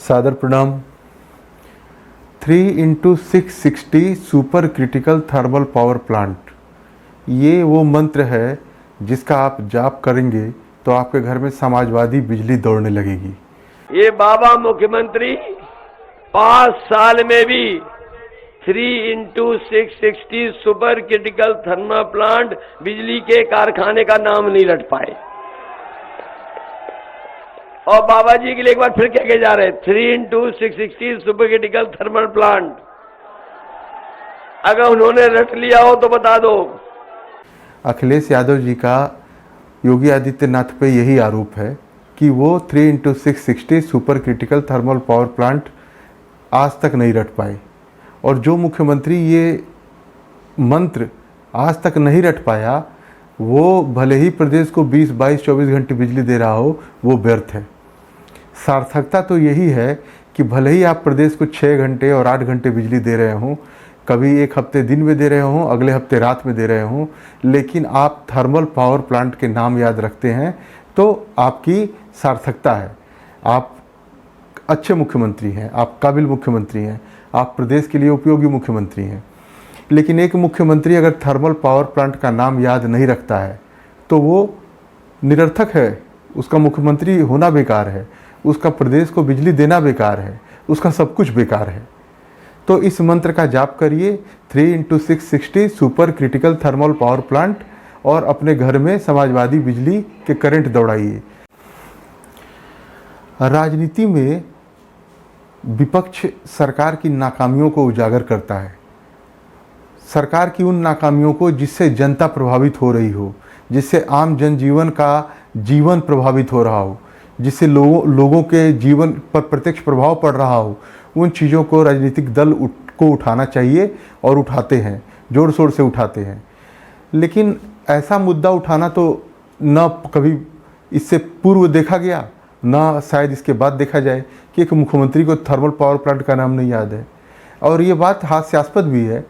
सादर प्रणाम। 3x660 super critical thermal power plant, ये वो मंत्र है जिसका आप जाप करेंगे तो आपके घर में समाजवादी बिजली दौड़ने लगेगी। ये बाबा मुख्यमंत्री 5 साल में भी 3x660 super critical thermal plant बिजली के कारखाने का नाम नहीं रट पाए। और बाबा जी के लिए एक बार फिर कह के जा रहे 3x660 super critical thermal plant, अगर उन्होंने रट लिया हो तो बता दो। अखिलेश यादव जी का योगी आदित्यनाथ पे यही आरोप है कि वो 3x660 super critical thermal power plant आज तक नहीं रट पाए, और जो मुख्यमंत्री ये मंत्र आज तक नहीं रट पाया वो भले ही प्रदेश को 20, 22, 24 घंटे बिजली दे रहा हो, वो व्यर्थ है। सार्थकता तो यही है कि भले ही आप प्रदेश को 6 घंटे और 8 घंटे बिजली दे रहे हों, कभी एक हफ्ते दिन में दे रहे हों, अगले हफ्ते रात में दे रहे हों, लेकिन आप थर्मल पावर प्लांट के नाम याद रखते हैं तो आपकी सार्थकता है। आप अच्छे मुख्यमंत्री हैं, आप काबिल मुख्यमंत्री हैं, आप प्रदेश के लिए उपयोगी मुख्यमंत्री हैं। लेकिन एक मुख्यमंत्री अगर थर्मल पावर प्लांट का नाम याद नहीं रखता है तो वो निरर्थक है, उसका मुख्यमंत्री होना बेकार है, उसका प्रदेश को बिजली देना बेकार है, उसका सब कुछ बेकार है। तो इस मंत्र का जाप करिए 3x660 super critical thermal power plant, और अपने घर में समाजवादी बिजली के करंट दौड़ाइए। राजनीति में विपक्ष सरकार की नाकामियों को उजागर करता है, सरकार की उन नाकामियों को जिससे जनता प्रभावित हो रही हो, जिससे आम जनजीवन का जीवन प्रभावित हो रहा हो, जिससे लोगों के जीवन पर प्रत्यक्ष प्रभाव पड़ रहा हो, उन चीज़ों को राजनीतिक दल को उठाना चाहिए और उठाते हैं, जोर शोर से उठाते हैं। लेकिन ऐसा मुद्दा उठाना तो न कभी इससे पूर्व देखा गया, ना शायद इसके बाद देखा जाए कि एक मुख्यमंत्री को थर्मल पावर प्लांट का नाम नहीं याद है। और ये बात हास्यास्पद भी है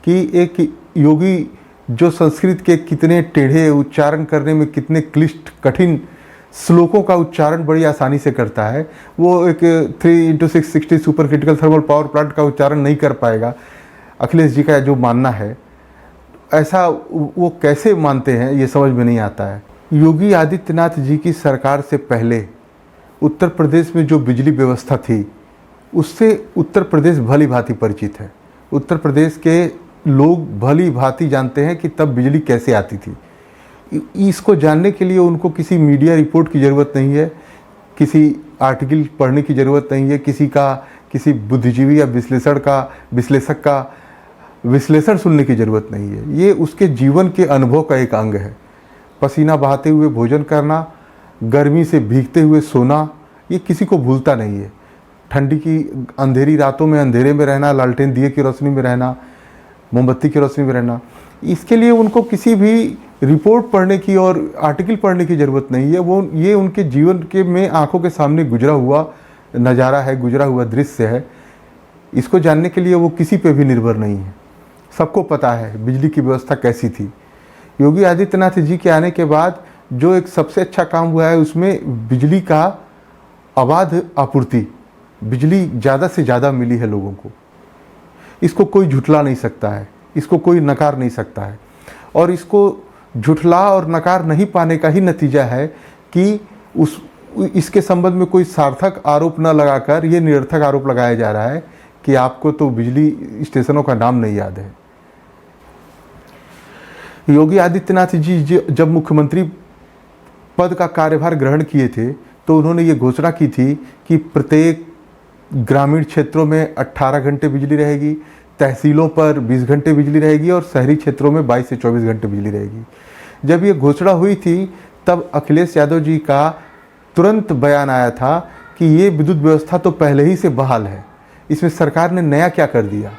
कि एक योगी जो संस्कृत के कितने टेढ़े उच्चारण करने में कितने क्लिष्ट कठिन श्लोकों का उच्चारण बड़ी आसानी से करता है, वो एक 3x660 super critical thermal power plant का उच्चारण नहीं कर पाएगा। अखिलेश जी का जो मानना है, ऐसा वो कैसे मानते हैं ये समझ में नहीं आता है। योगी आदित्यनाथ जी की सरकार से पहले उत्तर प्रदेश में जो बिजली व्यवस्था थी उससे उत्तर प्रदेश भली भांति परिचित है। उत्तर प्रदेश के लोग भली भांति जानते हैं कि तब बिजली कैसे आती थी। इसको जानने के लिए उनको किसी मीडिया रिपोर्ट की ज़रूरत नहीं है, किसी आर्टिकल पढ़ने की ज़रूरत नहीं है, किसी बुद्धिजीवी या विश्लेषक का विश्लेषण सुनने की ज़रूरत नहीं है। ये उसके जीवन के अनुभव का एक अंग है। पसीना बहाते हुए भोजन करना, गर्मी से भीगते हुए सोना, ये किसी को भूलता नहीं है। ठंडी की अंधेरी रातों में अंधेरे में रहना, लालटेन दिए की रोशनी में रहना, मोमबत्ती की रोशनी में रहना, इसके लिए उनको किसी भी रिपोर्ट पढ़ने की और आर्टिकल पढ़ने की ज़रूरत नहीं है। ये उनके जीवन के में आंखों के सामने गुजरा हुआ नज़ारा है, गुजरा हुआ दृश्य है। इसको जानने के लिए वो किसी पे भी निर्भर नहीं है। सबको पता है बिजली की व्यवस्था कैसी थी। योगी आदित्यनाथ जी के आने के बाद जो एक सबसे अच्छा काम हुआ है उसमें बिजली का अबाध आपूर्ति, बिजली ज़्यादा से ज़्यादा मिली है लोगों को। इसको कोई झुठला नहीं सकता है, इसको कोई नकार नहीं सकता है। और इसको झुठला और नकार नहीं पाने का ही नतीजा है कि इसके संबंध में कोई सार्थक आरोप न लगाकर ये निरर्थक आरोप लगाया जा रहा है कि आपको तो बिजली स्टेशनों का नाम नहीं याद है। योगी आदित्यनाथ जी जब मुख्यमंत्री पद का कार्यभार ग्रहण किए थे तो उन्होंने ये घोषणा की थी कि प्रत्येक ग्रामीण क्षेत्रों में 18 घंटे बिजली रहेगी, तहसीलों पर 20 घंटे बिजली रहेगी और शहरी क्षेत्रों में 22 से 24 घंटे बिजली रहेगी। जब ये घोषणा हुई थी तब अखिलेश यादव जी का तुरंत बयान आया था कि ये विद्युत व्यवस्था तो पहले ही से बहाल है, इसमें सरकार ने नया क्या कर दिया,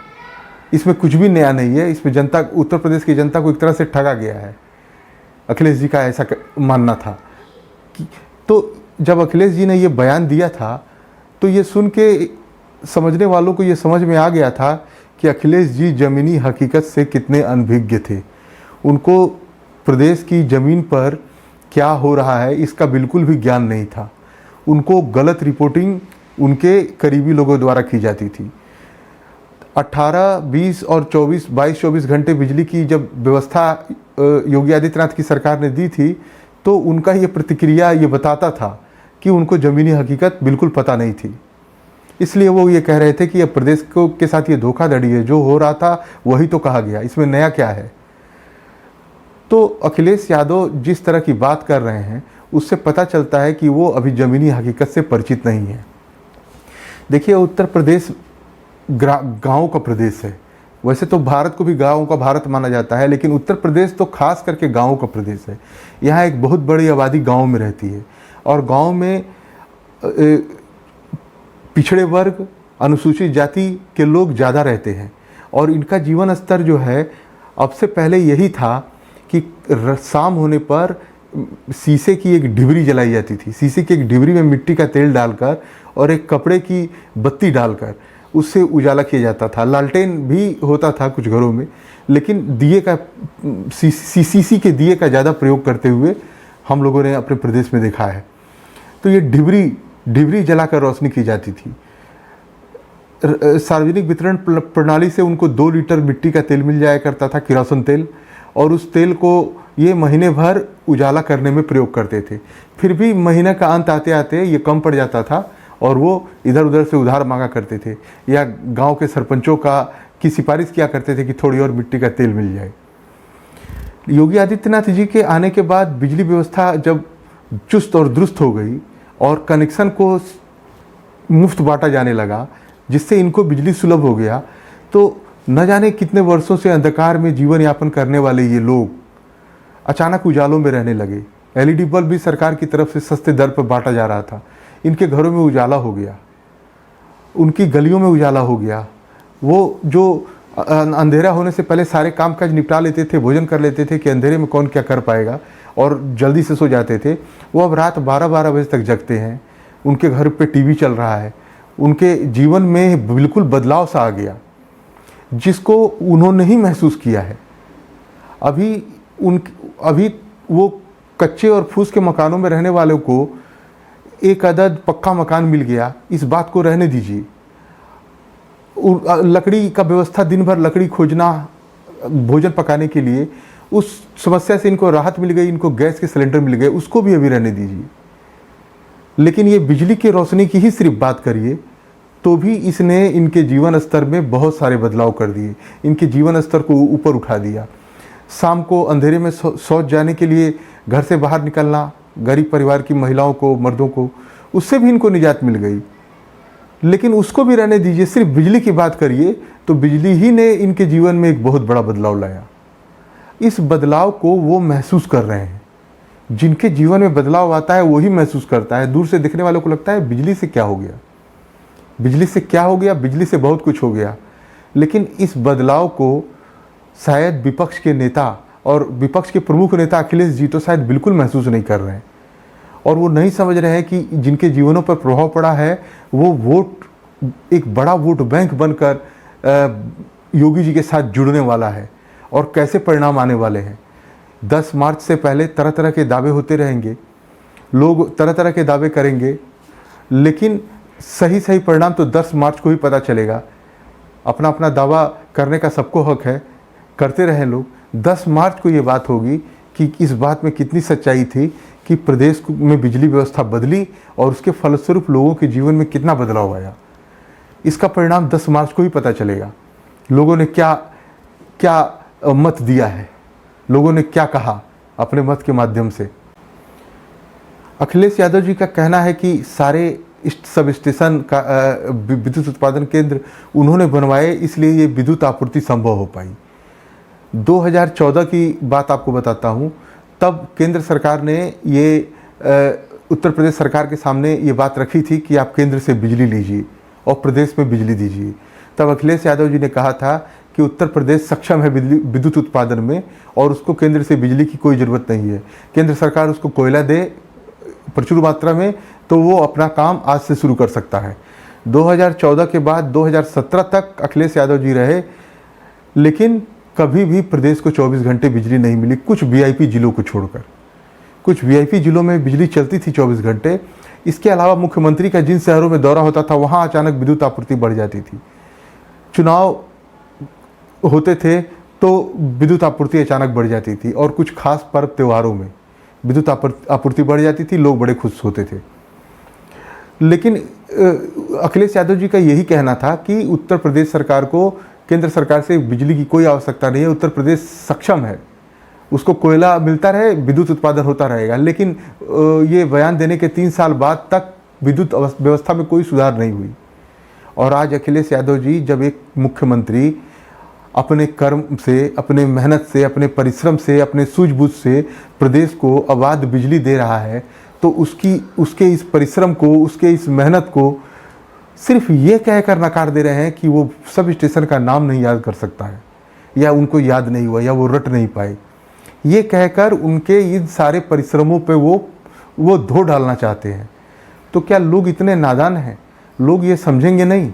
इसमें कुछ भी नया नहीं है, इसमें जनता, उत्तर प्रदेश की जनता को एक तरह से ठगा गया है। अखिलेश जी का ऐसा मानना था। तो जब अखिलेश जी ने ये बयान दिया था तो ये सुन के समझने वालों को ये समझ में आ गया था कि अखिलेश जी ज़मीनी हकीकत से कितने अनभिज्ञ थे। उनको प्रदेश की ज़मीन पर क्या हो रहा है इसका बिल्कुल भी ज्ञान नहीं था। उनको गलत रिपोर्टिंग उनके करीबी लोगों द्वारा की जाती थी। 18, 20 और 22-24 घंटे बिजली की जब व्यवस्था योगी आदित्यनाथ की सरकार ने दी थी, तो उनका ये प्रतिक्रिया ये बताता था कि उनको ज़मीनी हकीकत बिल्कुल पता नहीं थी। इसलिए वो ये कह रहे थे कि अब प्रदेश को के साथ ये धोखाधड़ी है, जो हो रहा था वही तो कहा गया, इसमें नया क्या है। तो अखिलेश यादव जिस तरह की बात कर रहे हैं उससे पता चलता है कि वो अभी ज़मीनी हकीकत से परिचित नहीं है। देखिए, उत्तर प्रदेश गाँव का प्रदेश है। वैसे तो भारत को भी गाँव का भारत माना जाता है, लेकिन उत्तर प्रदेश तो खास करके गाँव का प्रदेश है। यहाँ एक बहुत बड़ी आबादी गाँव में रहती है और गाँव में पिछड़े वर्ग, अनुसूचित जाति के लोग ज़्यादा रहते हैं और इनका जीवन स्तर जो है, अब से पहले यही था कि शाम होने पर शीशे की एक डिबरी जलाई जाती थी। शीशे की एक डिबरी में मिट्टी का तेल डालकर और एक कपड़े की बत्ती डालकर उससे उजाला किया जाता था। लालटेन भी होता था कुछ घरों में, लेकिन दिए का सीसी के दिए का ज़्यादा प्रयोग करते हुए हम लोगों ने अपने प्रदेश में देखा है। तो ये डिबरी जलाकर रोशनी की जाती थी। सार्वजनिक वितरण प्रणाली से उनको 2 लीटर मिट्टी का तेल मिल जाया करता था, किरोसिन तेल, और उस तेल को ये महीने भर उजाला करने में प्रयोग करते थे। फिर भी महीने का अंत आते आते ये कम पड़ जाता था और वो इधर उधर से उधार मांगा करते थे या गांव के सरपंचों की सिफारिश किया करते थे कि थोड़ी और मिट्टी का तेल मिल जाए। योगी आदित्यनाथ जी के आने के बाद बिजली व्यवस्था जब चुस्त और दुरुस्त हो गई और कनेक्शन को मुफ्त बांटा जाने लगा, जिससे इनको बिजली सुलभ हो गया, तो न जाने कितने वर्षों से अंधकार में जीवन यापन करने वाले ये लोग अचानक उजालों में रहने लगे। एलईडी बल्ब भी सरकार की तरफ से सस्ते दर पर बांटा जा रहा था। इनके घरों में उजाला हो गया, उनकी गलियों में उजाला हो गया। वो जो अंधेरा होने से पहले सारे काम काज निपटा लेते थे, भोजन कर लेते थे कि अंधेरे में कौन क्या कर पाएगा, और जल्दी से सो जाते थे, वो अब रात 12-12 बजे तक जगते हैं। उनके घर पे टीवी चल रहा है। उनके जीवन में बिल्कुल बदलाव सा आ गया, जिसको उन्होंने ही महसूस किया है। अभी वो कच्चे और फूस के मकानों में रहने वालों को एक अदद पक्का मकान मिल गया, इस बात को रहने दीजिए। लकड़ी का व्यवस्था, दिन भर लकड़ी खोजना भोजन पकाने के लिए, उस समस्या से इनको राहत मिल गई, इनको गैस के सिलेंडर मिल गए, उसको भी अभी रहने दीजिए। लेकिन ये बिजली की रोशनी की ही सिर्फ बात करिए तो भी इसने इनके जीवन स्तर में बहुत सारे बदलाव कर दिए, इनके जीवन स्तर को ऊपर उठा दिया। शाम को अंधेरे में शौच जाने के लिए घर से बाहर निकलना, गरीब परिवार की महिलाओं को, मर्दों को, उससे भी इनको निजात मिल गई। लेकिन उसको भी रहने दीजिए, सिर्फ बिजली की बात करिए तो बिजली ही ने इनके जीवन में एक बहुत बड़ा बदलाव लाया। इस बदलाव को वो महसूस कर रहे हैं। जिनके जीवन में बदलाव आता है वही महसूस करता है। दूर से देखने वालों को लगता है बिजली से क्या हो गया, बिजली से क्या हो गया, बिजली से बहुत कुछ हो गया। लेकिन इस बदलाव को शायद विपक्ष के नेता और विपक्ष के प्रमुख नेता अखिलेश जी तो शायद बिल्कुल महसूस नहीं कर रहे हैं, और वो नहीं समझ रहे हैं कि जिनके जीवनों पर प्रभाव पड़ा है वो वोट, एक बड़ा वोट बैंक बनकर योगी जी के साथ जुड़ने वाला है और कैसे परिणाम आने वाले हैं। 10 मार्च से पहले तरह तरह के दावे होते रहेंगे, लोग तरह तरह के दावे करेंगे, लेकिन सही परिणाम तो 10 मार्च को ही पता चलेगा। अपना अपना दावा करने का सबको हक है, करते रहें लोग। 10 मार्च को ये बात होगी कि इस बात में कितनी सच्चाई थी कि प्रदेश में बिजली व्यवस्था बदली और उसके फलस्वरूप लोगों के जीवन में कितना बदलाव आया। इसका परिणाम 10 मार्च को ही पता चलेगा। लोगों ने क्या क्या मत दिया है, लोगों ने क्या कहा अपने मत के माध्यम से। अखिलेश यादव जी का कहना है कि सारे सब स्टेशन का विद्युत उत्पादन केंद्र उन्होंने बनवाए, इसलिए ये विद्युत आपूर्ति संभव हो पाई। 2014 की बात आपको बताता हूँ, तब केंद्र सरकार ने ये उत्तर प्रदेश सरकार के सामने ये बात रखी थी कि आप केंद्र से बिजली लीजिए और प्रदेश में बिजली दीजिए। तब अखिलेश यादव जी ने कहा था कि उत्तर प्रदेश सक्षम है विद्युत उत्पादन में और उसको केंद्र से बिजली की कोई ज़रूरत नहीं है। केंद्र सरकार उसको कोयला दे प्रचुर मात्रा में तो वो अपना काम आज से शुरू कर सकता है। 2014 के बाद 2017 तक अखिलेश यादव जी रहे, लेकिन कभी भी प्रदेश को 24 घंटे बिजली नहीं मिली, कुछ वीआईपी जिलों को छोड़कर। कुछ वीआईपी जिलों में बिजली चलती थी 24 घंटे। इसके अलावा मुख्यमंत्री का जिन शहरों में दौरा होता था वहाँ अचानक विद्युत आपूर्ति बढ़ जाती थी। चुनाव होते थे तो विद्युत आपूर्ति अचानक बढ़ जाती थी, और कुछ खास पर्व त्योहारों में विद्युत आपूर्ति बढ़ जाती थी, लोग बड़े खुश होते थे। लेकिन अखिलेश यादव जी का यही कहना था कि उत्तर प्रदेश सरकार को केंद्र सरकार से बिजली की कोई आवश्यकता नहीं है, उत्तर प्रदेश सक्षम है, उसको कोयला मिलता रहे, विद्युत उत्पादन होता रहेगा। लेकिन ये बयान देने के 3 साल बाद तक विद्युत व्यवस्था में कोई सुधार नहीं हुई। और आज अखिलेश यादव जी जब एक मुख्यमंत्री अपने कर्म से, अपने मेहनत से, अपने परिश्रम से, अपने सूझबूझ से प्रदेश को अबाध बिजली दे रहा है, तो उसके इस परिश्रम को, उसके इस मेहनत को सिर्फ ये कहकर नकार दे रहे हैं कि वो सब स्टेशन का नाम नहीं याद कर सकता है, या उनको याद नहीं हुआ, या वो रट नहीं पाए। ये कहकर उनके इन सारे परिश्रमों पे वो धो डालना चाहते हैं। तो क्या लोग इतने नादान हैं? लोग ये समझेंगे नहीं?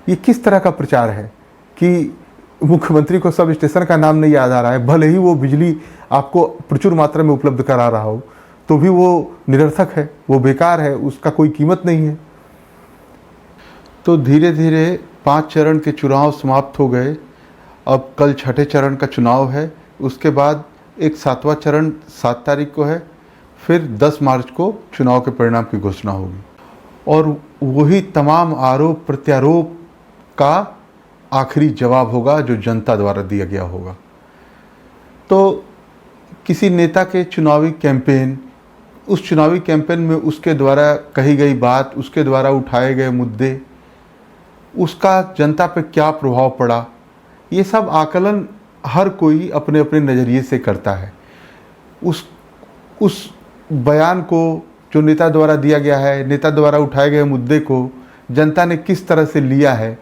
ये किस तरह का प्रचार है कि मुख्यमंत्री को सब स्टेशन का नाम नहीं याद आ रहा है, भले ही वो बिजली आपको प्रचुर मात्रा में उपलब्ध करा रहा हो, तो भी वो निरर्थक है, वो बेकार है, उसका कोई कीमत नहीं है। तो धीरे धीरे 5 चरण के चुनाव समाप्त हो गए। अब कल 6ठे चरण का चुनाव है, उसके बाद एक 7वां चरण 7 तारीख को है, फिर 10 मार्च को चुनाव के परिणाम की घोषणा होगी, और वही तमाम आरोप प्रत्यारोप का आखिरी जवाब होगा जो जनता द्वारा दिया गया होगा। तो किसी नेता के चुनावी कैंपेन, उस चुनावी कैंपेन में उसके द्वारा कही गई बात, उसके द्वारा उठाए गए मुद्दे, उसका जनता पर क्या प्रभाव पड़ा, ये सब आकलन हर कोई अपने अपने नज़रिए से करता है। उस बयान को जो नेता द्वारा दिया गया है, नेता द्वारा उठाए गए मुद्दे को जनता ने किस तरह से लिया है,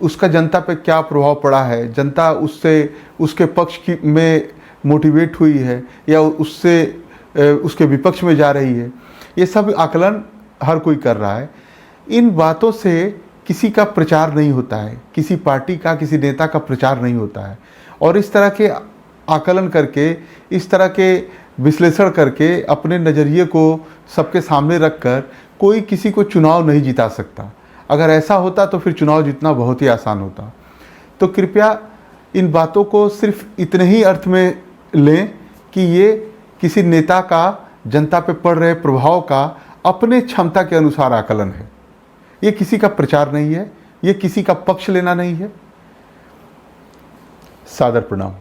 उसका जनता पे क्या प्रभाव पड़ा है, जनता उससे उसके पक्ष में मोटिवेट हुई है या उसके विपक्ष में जा रही है, ये सब आकलन हर कोई कर रहा है। इन बातों से किसी का प्रचार नहीं होता है, किसी पार्टी का, किसी नेता का प्रचार नहीं होता है। और इस तरह के आकलन करके, इस तरह के विश्लेषण करके, अपने नज़रिए को सबके सामने रखकर कोई किसी को चुनाव नहीं जिता सकता। अगर ऐसा होता तो फिर चुनाव जीतना बहुत ही आसान होता। तो कृपया इन बातों को सिर्फ इतने ही अर्थ में लें कि ये किसी नेता का जनता पे पड़ रहे प्रभाव का अपने क्षमता के अनुसार आकलन है। ये किसी का प्रचार नहीं है, ये किसी का पक्ष लेना नहीं है। सादर प्रणाम।